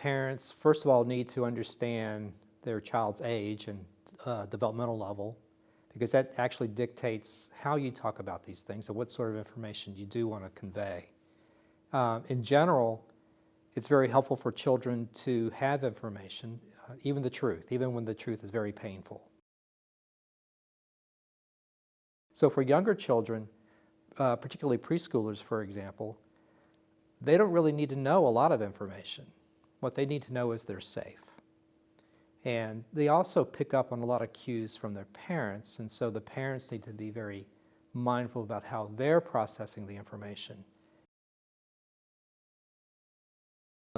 parents, first of all, need to understand their child's age and developmental level, because that actually dictates how you talk about these things and what sort of information you do want to convey. In general, it's very helpful for children to have information, even the truth, even when the truth is very painful. So for younger children, particularly preschoolers, for example, they don't really need to know a lot of information. What they need to know is they're safe. And they also pick up on a lot of cues from their parents, and so the parents need to be very mindful about how they're processing the information.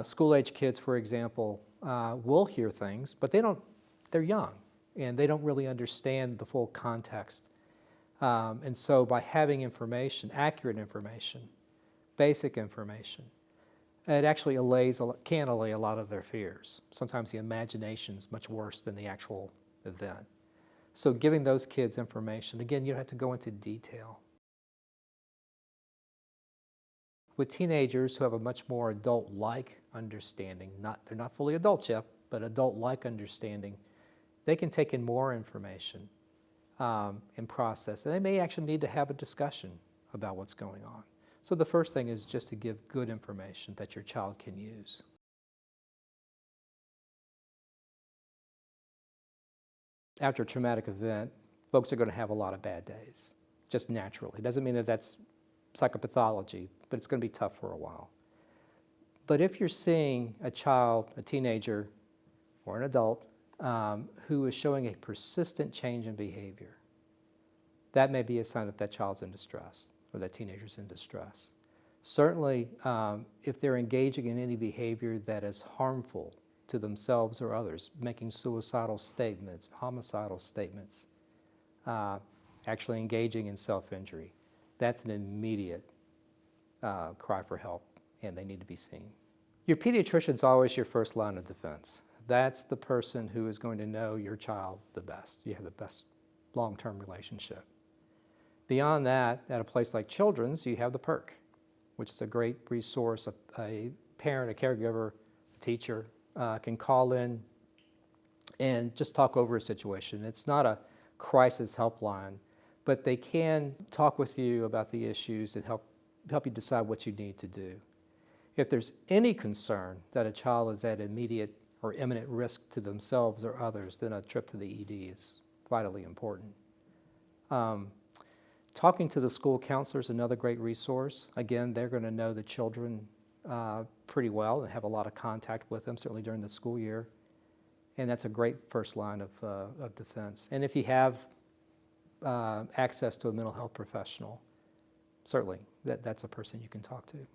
School-age kids, for example, will hear things, but they're young, and they don't really understand the full context. And so by having information, accurate information, basic information, it actually can allay a lot of their fears. Sometimes the imagination is much worse than the actual event. So giving those kids information, again, you don't have to go into detail. With teenagers who have a much more adult-like understanding, they're not fully adults yet, but adult-like understanding, they can take in more information and process. And they may actually need to have a discussion about what's going on. So the first thing is just to give good information that your child can use. After a traumatic event, folks are going to have a lot of bad days, just naturally. It doesn't mean that that's psychopathology, but it's going to be tough for a while. But if you're seeing a child, a teenager, or an adult who is showing a persistent change in behavior, that may be a sign that that child's in distress or that teenager's in distress. Certainly, if they're engaging in any behavior that is harmful to themselves or others, making suicidal statements, homicidal statements, actually engaging in self-injury, that's an immediate cry for help, and they need to be seen. Your pediatrician's always your first line of defense. That's the person who is going to know your child the best. You have the best long-term relationship. Beyond that, at a place like Children's, you have the PERC, which is a great resource. A parent, a caregiver, a teacher can call in and just talk over a situation. It's not a crisis helpline, but they can talk with you about the issues and help you decide what you need to do. If there's any concern that a child is at immediate or imminent risk to themselves or others, then a trip to the ED is vitally important. Talking to the school counselor is another great resource. Again, they're going to know the children pretty well and have a lot of contact with them, certainly during the school year. And that's a great first line of defense. And if you have access to a mental health professional, certainly that's a person you can talk to.